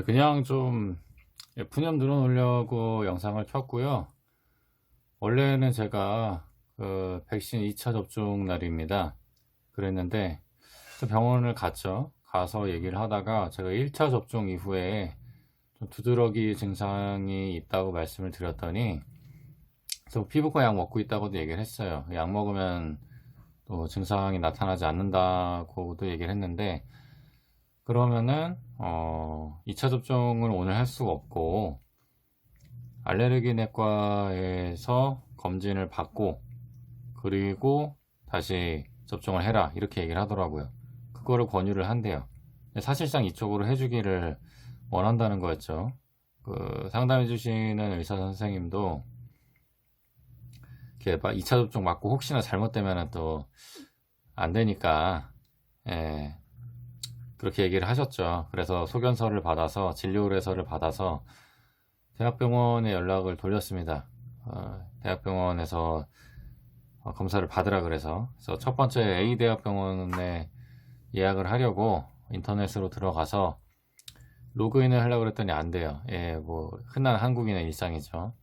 그냥 좀 푸념 늘어놓으려고 영상을 켰고요. 원래는 제가 그 백신 2차 접종 날입니다. 그랬는데 또 병원을 갔죠. 가서 얘기를 하다가 제가 1차 접종 이후에 좀 두드러기 증상이 있다고 말씀을 드렸더니 저 피부과 약 먹고 있다고도 얘기를 했어요. 약 먹으면 또 증상이 나타나지 않는다고도 얘기를 했는데, 그러면은 2차 접종을 오늘 할 수가 없고 알레르기 내과에서 검진을 받고 그리고 다시 접종을 해라, 이렇게 얘기를 하더라고요. 그거를 권유를 한대요. 사실상 이쪽으로 해주기를 원한다는 거였죠. 그 상담해 주시는 의사 선생님도 이렇게 2차 접종 맞고 혹시나 잘못되면 또 안 되니까, 예, 그렇게 얘기를 하셨죠. 그래서 소견서를 받아서, 진료 의뢰서를 받아서 대학병원에 연락을 돌렸습니다. 대학병원에서 검사를 받으라 그래서 첫 번째 A대학병원에 예약을 하려고 인터넷으로 들어가서 로그인을 하려고 그랬더니 안 돼요. 예, 뭐 흔한 한국인의 일상이죠.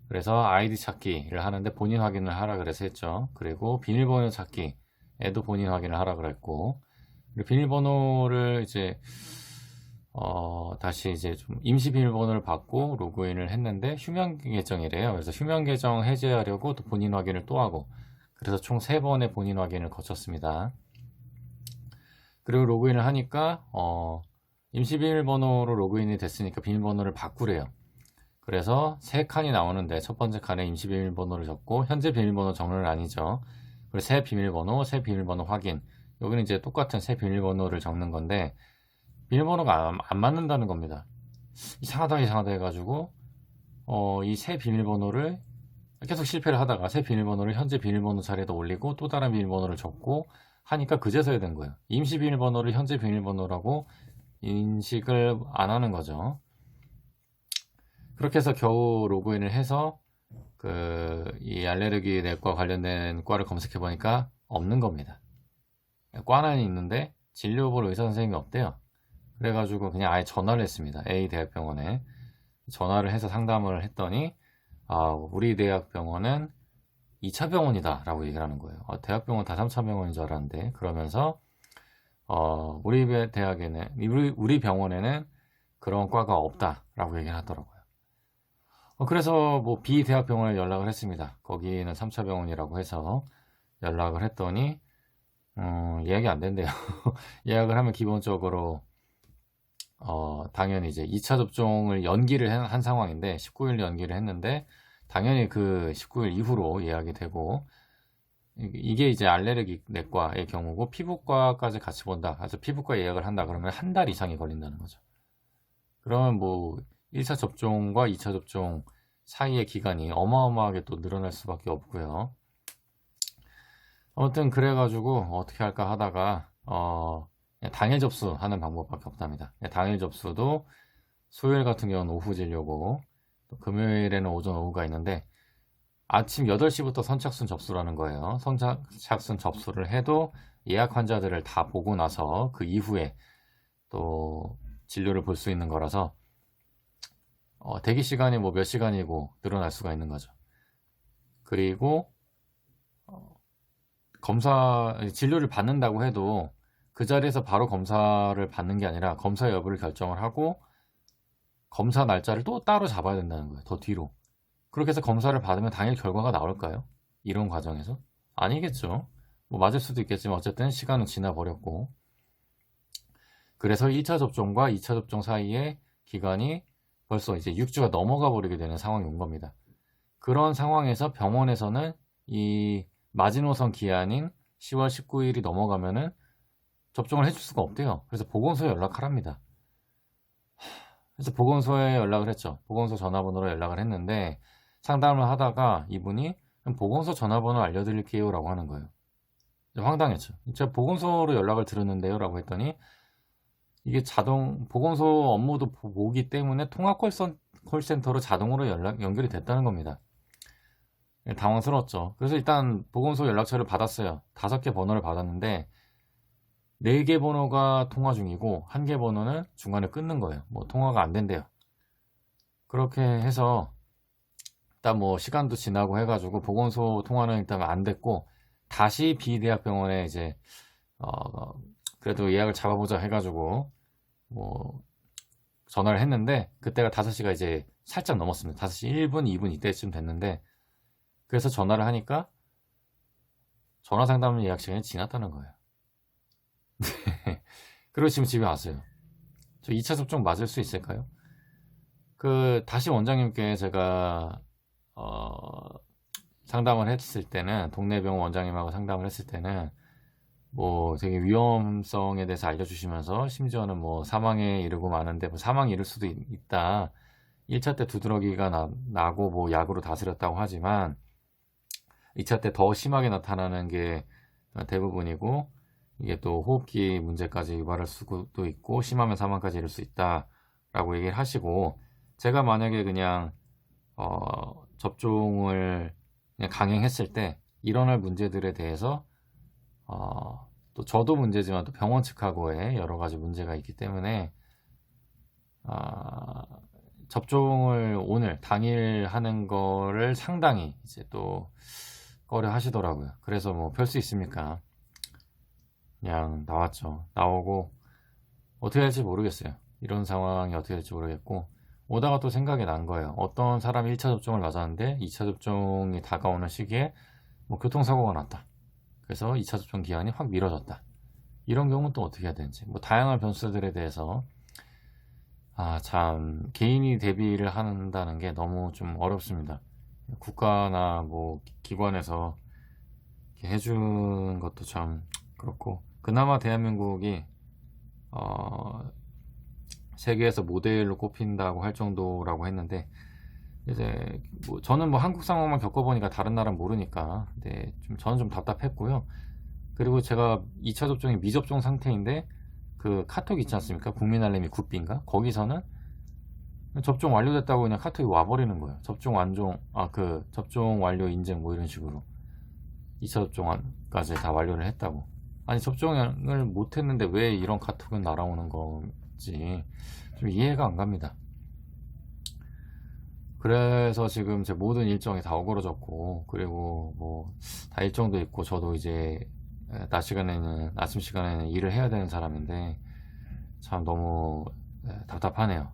그래서 아이디 찾기를 하는데 본인 확인을 하라 그래서 했죠. 그리고 비밀번호 찾기에도 본인 확인을 하라 그랬고, 그리고 비밀번호를 이제 다시 이제 좀 임시 비밀번호를 받고 로그인을 했는데 휴면 계정이래요. 그래서 휴면 계정 해제하려고 또 본인 확인을 또 하고, 그래서 총 3번의 본인 확인을 거쳤습니다. 그리고 로그인을 하니까 임시 비밀번호로 로그인이 됐으니까 비밀번호를 바꾸래요. 그래서 3칸이 나오는데 첫 번째 칸에 임시 비밀번호를 적고 현재 비밀번호 적는 아니죠. 그리고 새 비밀번호, 새 비밀번호 확인. 여기는 이제 똑같은 새 비밀번호를 적는 건데 비밀번호가 안 맞는다는 겁니다. 이상하다 해가지고 이 새 비밀번호를 계속 실패를 하다가 새 비밀번호를 현재 비밀번호 자리에다 올리고 또 다른 비밀번호를 적고 하니까 그제서야 된 거예요. 임시 비밀번호를 현재 비밀번호라고 인식을 안 하는 거죠. 그렇게 해서 겨우 로그인을 해서 이 알레르기 내과 관련된 과를 검색해 보니까 없는 겁니다. 과는 있는데 진료 볼 의사 선생님이 없대요. 그래가지고 그냥 아예 전화를 했습니다. A 대학병원에 전화를 해서 상담을 했더니 우리 대학병원은 2차 병원이다 라고 얘기를 하는 거예요. 대학병원 다 3차 병원인 줄 알았는데, 그러면서 우리 대학에는 우리 병원에는 그런 과가 없다 라고 얘기를 하더라고요. 그래서 뭐 B 대학병원에 연락을 했습니다. 거기는 3차 병원이라고 해서 연락을 했더니 예약이 안 된대요. 예약을 하면 기본적으로 당연히 이제 2차 접종을 연기를 한 상황인데 19일 연기를 했는데 당연히 그 19일 이후로 예약이 되고, 이게 이제 알레르기 내과의 경우고 피부과까지 같이 본다. 그래서 피부과 예약을 한다 그러면 한 달 이상이 걸린다는 거죠. 그러면 뭐 1차 접종과 2차 접종 사이의 기간이 어마어마하게 또 늘어날 수밖에 없고요. 아무튼 그래가지고 어떻게 할까 하다가 그냥 당일 접수하는 방법밖에 없답니다. 당일 접수도 수요일 같은 경우는 오후 진료고 또 금요일에는 오전 오후가 있는데 아침 8시부터 선착순 접수라는 거예요. 선착순 접수를 해도 예약 환자들을 다 보고 나서 그 이후에 또 진료를 볼 수 있는 거라서 대기 시간이 뭐 몇 시간이고 늘어날 수가 있는 거죠. 그리고 진료를 받는다고 해도 그 자리에서 바로 검사를 받는 게 아니라 검사 여부를 결정을 하고 검사 날짜를 또 따로 잡아야 된다는 거예요. 더 뒤로. 그렇게 해서 검사를 받으면 당일 결과가 나올까요? 이런 과정에서? 아니겠죠. 뭐 맞을 수도 있겠지만 어쨌든 시간은 지나버렸고, 그래서 1차 접종과 2차 접종 사이에 기간이 벌써 이제 6주가 넘어가 버리게 되는 상황이 온 겁니다. 그런 상황에서 병원에서는 이 마지노선 기한인 10월 19일이 넘어가면은 접종을 해줄 수가 없대요. 그래서 보건소에 연락하랍니다. 그래서 보건소에 연락을 했죠. 보건소 전화번호로 연락을 했는데 상담을 하다가 이분이 보건소 전화번호 알려드릴게요 라고 하는 거예요. 황당했죠. 제가 보건소로 연락을 드렸는데요 라고 했더니 이게 보건소 업무도 보기 때문에 통합 콜센터로 자동으로 연결이 됐다는 겁니다. 당황스러웠죠. 그래서 일단 보건소 연락처를 받았어요. 5개 번호를 받았는데 4개 번호가 통화 중이고 1개 번호는 중간에 끊는 거예요. 뭐 통화가 안 된대요. 그렇게 해서 일단 뭐 시간도 지나고 해가지고 보건소 통화는 일단 안 됐고, 다시 B대학병원에 이제 그래도 예약을 잡아보자 해가지고 뭐 전화를 했는데, 그때가 5시가 이제 살짝 넘었습니다. 5시 1분 2분 이때쯤 됐는데, 그래서 전화를 하니까 전화 상담 예약 시간이 지났다는 거예요. 그리고 지금 집에 왔어요. 저 2차 접종 맞을 수 있을까요? 다시 원장님께 제가 상담을 했을 때는, 동네 병원 원장님하고 상담을 했을 때는 뭐 되게 위험성에 대해서 알려주시면서, 심지어는 뭐 사망에 이르고 마는데 뭐 사망에 이를 수도 있다. 1차 때 두드러기가 나고 뭐 약으로 다스렸다고 하지만 2차 때 더 심하게 나타나는 게 대부분이고, 이게 또 호흡기 문제까지 유발할 수도 있고, 심하면 사망까지 이를 수 있다 라고 얘기를 하시고, 제가 만약에 그냥 접종을 그냥 강행했을 때 일어날 문제들에 대해서 또 저도 문제지만 또 병원 측하고의 여러 가지 문제가 있기 때문에 접종을 오늘 당일 하는 거를 상당히 이제 또 꺼려 하시더라고요. 그래서 뭐 별 수 있습니까? 그냥 나왔죠. 나오고 어떻게 할지 모르겠어요. 이런 상황이 어떻게 될지 모르겠고, 오다가 또 생각이 난 거예요. 어떤 사람이 1차 접종을 맞았는데 2차 접종이 다가오는 시기에 뭐 교통사고가 났다. 그래서 2차 접종 기한이 확 미뤄졌다. 이런 경우는 또 어떻게 해야 되는지, 뭐 다양한 변수들에 대해서 참 개인이 대비를 한다는 게 너무 좀 어렵습니다. 국가나 뭐 기관에서 이렇게 해준 것도 참 그렇고, 그나마 대한민국이 세계에서 모델로 꼽힌다고 할 정도라고 했는데, 이제 뭐 저는 뭐 한국 상황만 겪어보니까 다른 나라는 모르니까, 근데 저는 좀 답답했고요. 그리고 제가 2차 접종이 미접종 상태인데 그 카톡 있지 않습니까? 국민알림이 굿비인가? 거기서는 접종 완료됐다고 그냥 카톡이 와버리는 거예요. 접종 완료 인증 뭐 이런 식으로 2차 접종까지 다 완료를 했다고. 아니, 접종을 못했는데 왜 이런 카톡은 날아오는 건지 좀 이해가 안 갑니다. 그래서 지금 제 모든 일정이 다 어그러졌고, 그리고 뭐 다 일정도 있고, 저도 이제 아침 시간에는 일을 해야 되는 사람인데 참 너무 답답하네요.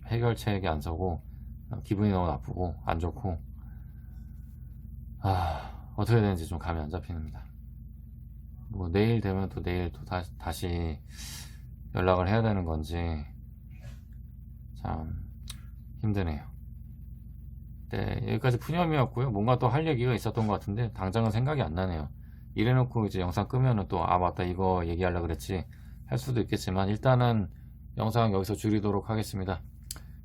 해결책이 안 서고 기분이 너무 나쁘고 안 좋고, 어떻게 되는지 좀 감이 안 잡힙니다. 뭐 내일 되면 또 내일 또 다시 연락을 해야 되는 건지 참 힘드네요. 네, 여기까지 푸념이었고요. 뭔가 또 할 얘기가 있었던 것 같은데 당장은 생각이 안 나네요. 이래놓고 이제 영상 끄면은 또 맞다, 이거 얘기하려고 그랬지 할 수도 있겠지만, 일단은 영상 여기서 줄이도록 하겠습니다.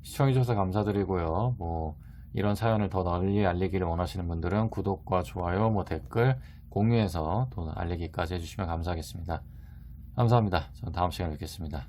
시청해주셔서 감사드리고요. 뭐 이런 사연을 더 널리 알리기를 원하시는 분들은 구독과 좋아요, 뭐 댓글, 공유해서 또 알리기까지 해주시면 감사하겠습니다. 감사합니다. 저는 다음 시간에 뵙겠습니다.